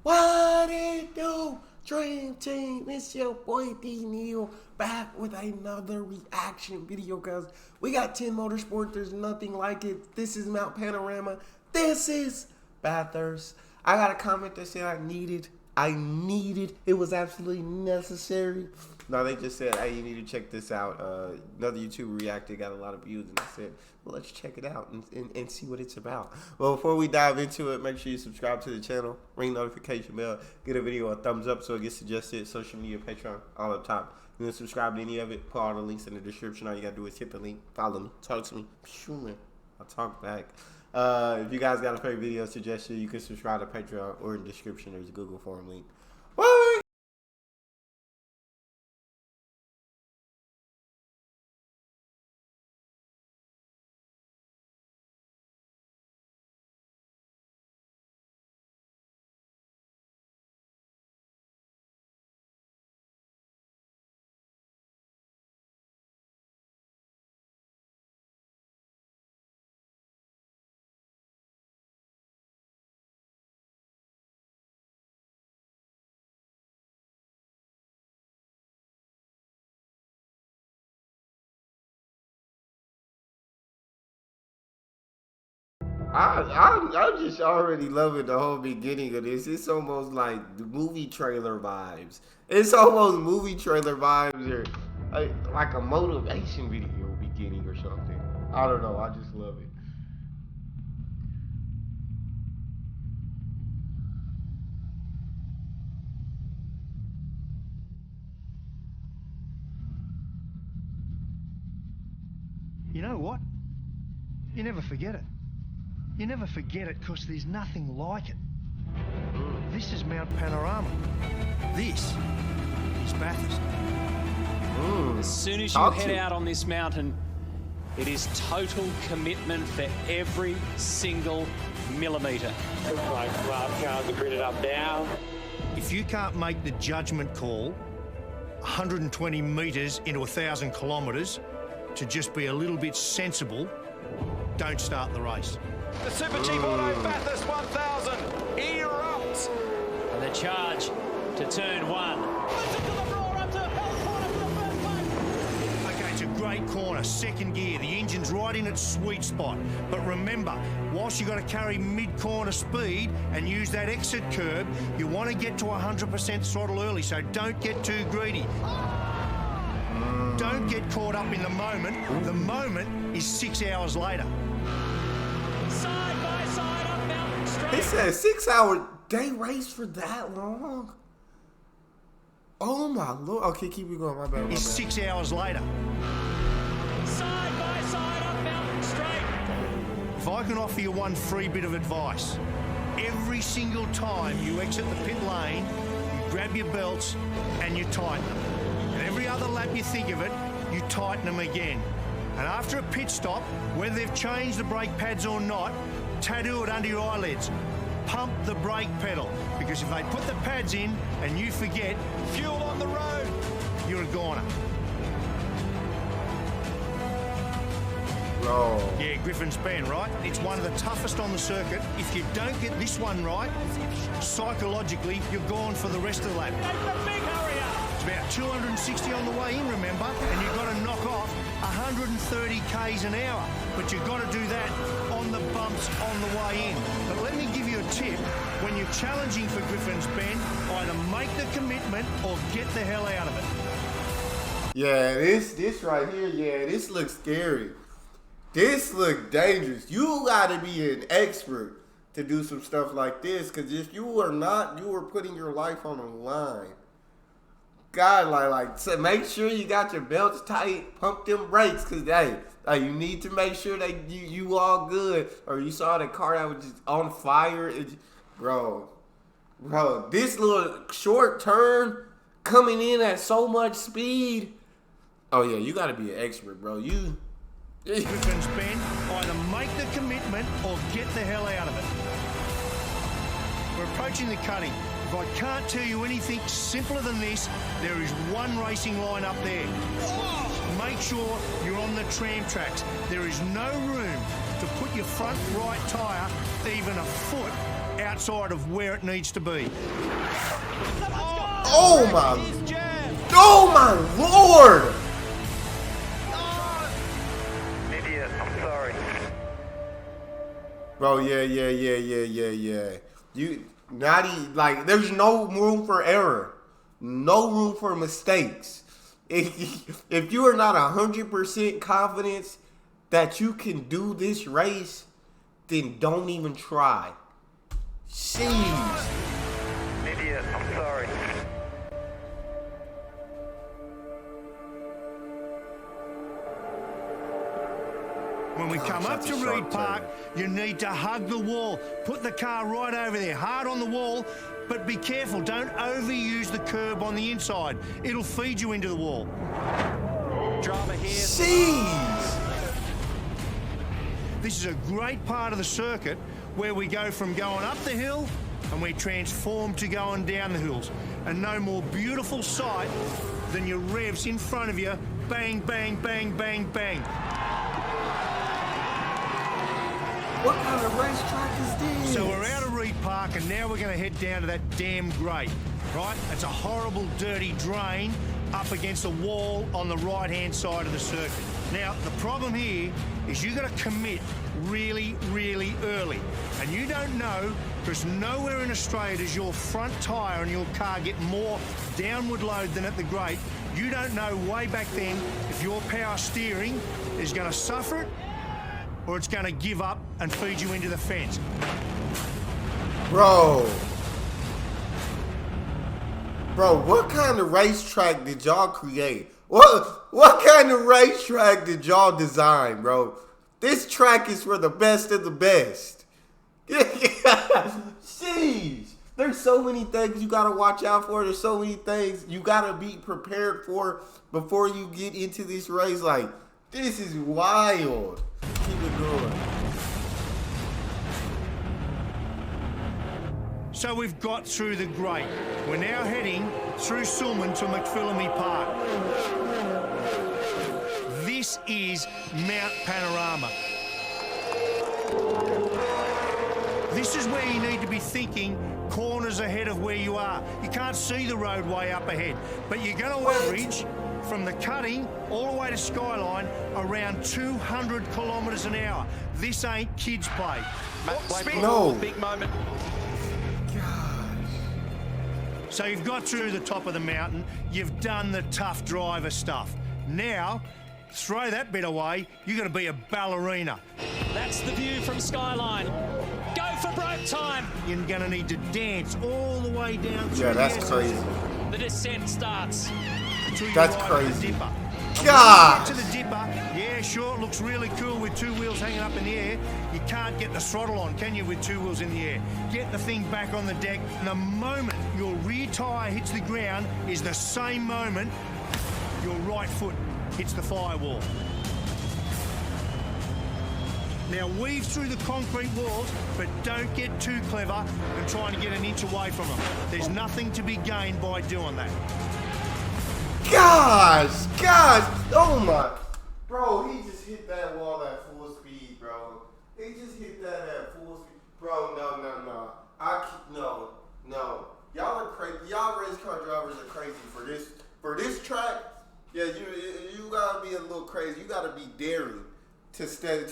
What it do? Dream Team, it's your boy D Neal back with another reaction video, guys. We got 10 Motorsport, there's nothing like it. This is Mount Panorama. This is Bathurst. I got a comment that said I needed. It was absolutely necessary. No, they just said, hey, you need to check this out. Another YouTuber reacted, got a lot of views, and I said, well, let's check it out and see what it's about. Well, before we dive into it, make sure you subscribe to the channel, ring notification bell, get a video a thumbs up so it gets suggested, social media, Patreon, all up top. You can subscribe to any of it, put all the links in the description. All you gotta do is hit the link, follow me, talk to me. Phew, man, I'll talk back. If you guys got a favorite video suggestion, you can subscribe to Patreon or in the description. There's a Google form link. Bye. I'm just already loving the whole beginning of this. It's almost like the movie trailer vibes. It's almost movie trailer vibes or like a motivation video beginning or something. I don't know. I just love it. You know what? You never forget it. You never forget it because there's nothing like it. This is Mount Panorama. This is Bathurst. As soon as you head out on this mountain, it is total commitment for every single millimetre. Looks like last cars are gridded up now. If you can't make the judgment call 120 metres into 1,000 kilometres to just be a little bit sensible, don't start the race. The Super Cheap Auto Bathurst 1000 erupts. And the charge to turn one. Okay, it's a great corner, second gear. The engine's right in its sweet spot. But remember, whilst you've got to carry mid-corner speed and use that exit curb, you want to get to 100% throttle early, so don't get too greedy. Don't get caught up in the moment. The moment is 6 hours later. Side by side up Mountain Straight. It said 6 hour day race for that long. Oh my lord. Okay, keep it going. My bad. Is 6 hours later. Side by side up Mountain Straight. If I can offer you one free bit of advice, every single time you exit the pit lane, you grab your belts and you tighten them. And every other lap you think of it, you tighten them again. And after a pit stop, whether they've changed the brake pads or not, tattoo it under your eyelids. Pump the brake pedal, because if they put the pads in and you forget, fuel on the road, you're a goner. No. Yeah, Griffin's Bend, right? It's one of the toughest on the circuit. If you don't get this one right, psychologically, you're gone for the rest of the lap. It's about 260 on the way in, remember? And you've got to knock off 130 k's an hour. But you've got to do that on the bumps on the way in. But let me give you a tip. When you're challenging for Griffin's Bend, either make the commitment or get the hell out of it. Yeah, this right here, yeah, this looks scary. This look dangerous. You gotta be an expert to do some stuff like this, because if you are not, you are putting your life on the line. God, so make sure you got your belts tight, pump them brakes, because hey, you need to make sure that you all good, or you saw the car that was just on fire. Bro, this little short turn coming in at so much speed. Oh yeah, you gotta be an expert, bro. Griffin's Bend, either make the commitment or get the hell out of it. We're approaching the cutting. If I can't tell you anything simpler than this, there is one racing line up there. Make sure you're on the tram tracks. There is no room to put your front right tyre even a foot outside of where it needs to be. Oh my Lord! Idiot, I'm sorry. Bro, yeah. You like there's no room for error. No room for mistakes. If you are not 100% confident that you can do this race, then don't even try. Jeez. Idiot, I'm sorry. When we come up to Reed Park, you need to hug the wall. Put the car right over there, hard on the wall, but be careful. Don't overuse the curb on the inside. It'll feed you into the wall. Drama here. Jeez. This is a great part of the circuit where we go from going up the hill and we transform to going down the hills. And no more beautiful sight than your revs in front of you. Bang, bang, bang, bang, bang. What kind of racetrack is this? So we're out of Reed Park and now we're going to head down to that damn grate, right? It's a horrible, dirty drain up against the wall on the right-hand side of the circuit. Now, the problem here is you've got to commit really, really early. And you don't know, because nowhere in Australia does your front tyre and your car get more downward load than at the grate. You don't know way back then if your power steering is going to suffer it or it's going to give up and feed you into the fence. Bro, what kind of racetrack did y'all create? What kind of racetrack did y'all design, bro? This track is for the best of the best. Jeez. There's so many things you got to watch out for. There's so many things you got to be prepared for before you get into this race. Like, this is wild. Keep it going. So we've got through the grate. We're now heading through Sulman to McPhillamy Park. This is Mount Panorama. This is where you need to be thinking corners ahead of where you are. You can't see the roadway up ahead, but you're going to average from the cutting all the way to Skyline around 200 kilometres an hour. This ain't kids' play. No. Big moment. So you've got through the top of the mountain, you've done the tough driver stuff. Now, throw that bit away, you're going to be a ballerina. That's the view from Skyline. Go for broke time. You're going to need to dance all the way down through Yeah, that's the crazy. The descent starts. That's right crazy. The dipper. God. To the dipper, yeah, sure, it looks really cool with two wheels hanging up in the air. You can't get the throttle on, can you, with two wheels in the air? Get the thing back on the deck. And the moment your rear tyre hits the ground is the same moment your right foot hits the firewall. Now weave through the concrete walls, but don't get too clever and trying to get an inch away from them. There's nothing to be gained by doing that. Gosh, oh my. Bro, he just hit that wall at full speed, bro. He just hit that at full speed. Bro, no. No. Y'all are crazy. Y'all race car drivers are crazy for this track. Yeah, you gotta be a little crazy. You gotta be daring to step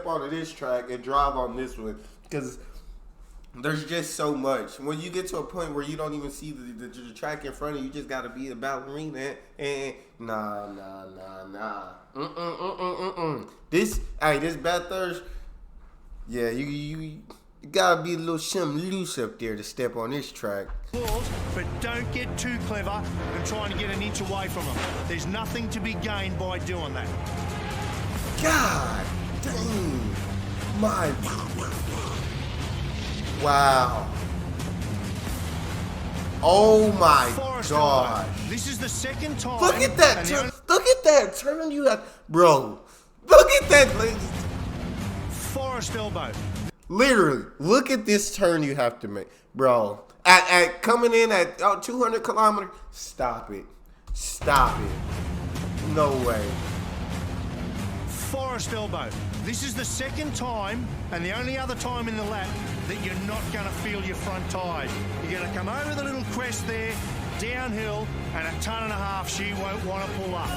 onto this track and drive on this one, because there's just so much. When you get to a point where you don't even see the track in front of you, you just gotta be a ballerina. And nah. This Bathurst, yeah, you gotta be a little something loose up there to step on this track. But don't get too clever and trying to get an inch away from them. There's nothing to be gained by doing that. God dang. My. Wow. Oh my gosh. This is the second time. Look at that turn. Look at that turn you have. Bro. Look at that. Forest elbow. Literally. Look at this turn you have to make. Bro. At coming in at 200 kilometers. Stop it. No way. Forest elbow. This is the second time, and the only other time in the lap, that you're not going to feel your front tyres. You're going to come over the little crest there, downhill, and a tonne and a half she won't want to pull up.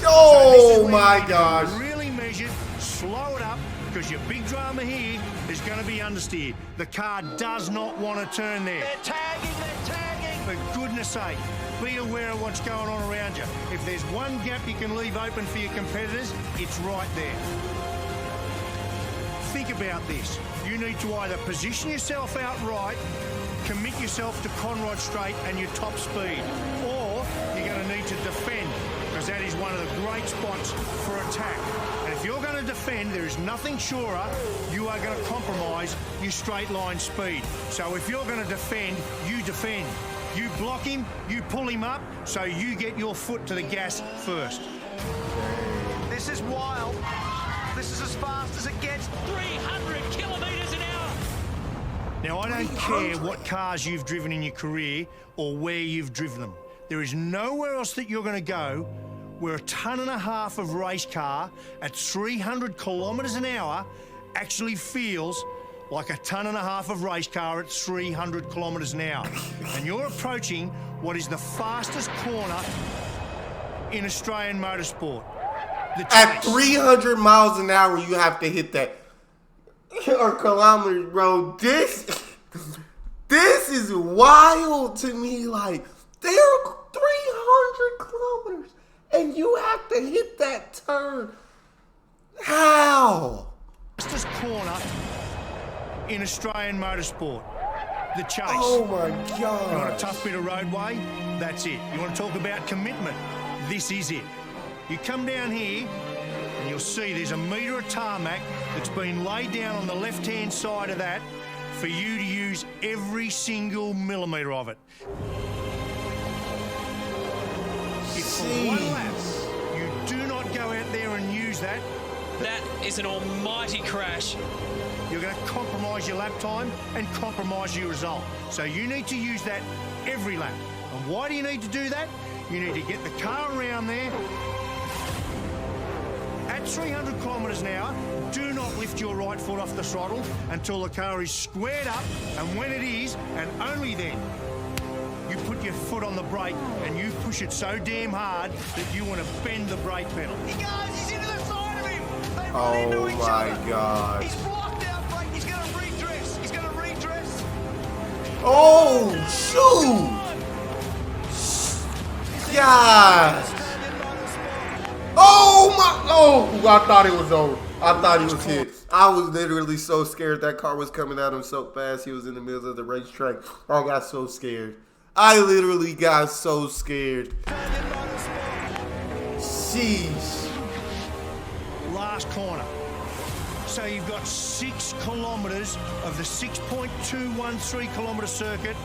Oh, So this is where my you need to gosh. really measured, slow it up, because your big drama here is going to be understeer. The car does not want to turn there. They're tagging. For goodness sake, be aware of what's going on around you. If there's one gap you can leave open for your competitors, it's right there. Think about this. You need to either position yourself out right, commit yourself to Conrod Straight and your top speed, or you're going to need to defend, because that is one of the great spots for attack. And if you're going to defend, there is nothing surer you are going to compromise your straight line speed. So if you're going to defend, you defend. You block him, you pull him up, so you get your foot to the gas first. This is wild. This is as fast as it gets. 300 kilometres an hour. Now, I don't care what cars you've driven in your career or where you've driven them. There is nowhere else that you're going to go where a tonne and a half of race car at 300 kilometres an hour actually feels like a tonne and a half of race car at 300 kilometres an hour. And you're approaching what is the fastest corner in Australian motorsport. The At chase. 300 miles an hour, you have to hit that. Or kilometers, bro. This is wild to me. Like, they're 300 kilometers, and you have to hit that turn. How? Fastest corner in Australian motorsport. The chase. Oh my You want a God. tough bit of roadway? That's it. You want to talk about commitment? This is it. You come down here and you'll see there's a metre of tarmac that's been laid down on the left-hand side of that for you to use every single millimetre of it. If for one lap you do not go out there and use that, That is an almighty crash. you're going to compromise your lap time and compromise your result. So you need to use that every lap. And why do you need to do that? You need to get the car around there. At 300 kilometres an hour, do not lift your right foot off the throttle until the car is squared up, and when it is, and only then, you put your foot on the brake and you push it so damn hard that you want to bend the brake pedal. He goes. He's into the side of him. They run into Oh each my other. God. He's blocked out, Frank. He's going to redress. Oh, shoot. Yes. Oh my. Oh, I thought it was over. I thought he was hit. I was literally so scared that car was coming at him so fast. He was in the middle of the racetrack. I got so scared. I literally got so scared. Sheesh. Last corner. So you've got 6 kilometres of the 6.213 kilometre circuit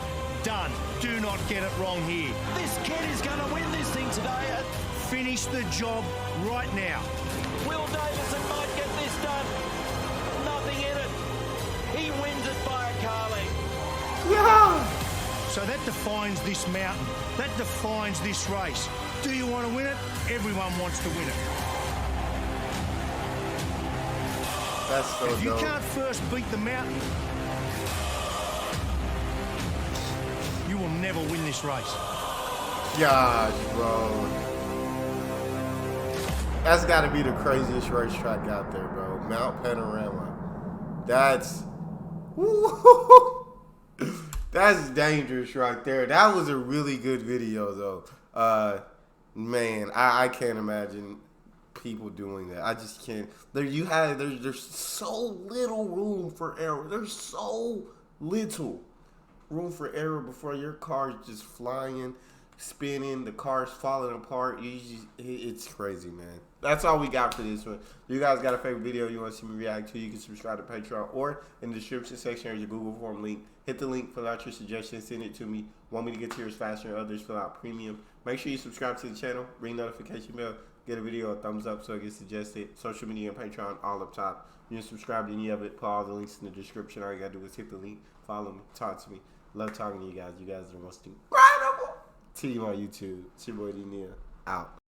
done. Do not get it wrong here. This kid is going to win this thing today. Finish the job right now. Will Davison might get this done. Nothing in it. He wins it by a car length. Yeah. So that defines this mountain. That defines this race. Do you want to win it? Everyone wants to win it. That's so If you dope. can't first beat the mountain, you will never win this race. Gosh, bro. That's got to be the craziest racetrack out there, bro. Mount Panorama. That's... That's dangerous right there. That was a really good video, though. Man, I can't imagine people doing that. I just can't. There's so little room for error. There's so little room for error before your car's just flying, spinning, the car's falling apart. It's crazy, man. That's all we got for this one. If you guys got a favorite video you want to see me react to, you can subscribe to Patreon, or in the description section there's a Google form link. Hit the link, fill out your suggestions, send it to me. Want me to get to yours faster than others, fill out premium. Make sure you subscribe to the channel, ring notification bell, get a video a thumbs up so it gets suggested. Social media and Patreon all up top. You can subscribe to any of it, put all the links in the description. All you gotta do is hit the link, follow me, talk to me. Love talking to you guys. You guys are the most incredible team on YouTube. It's your boy D Neal. Out.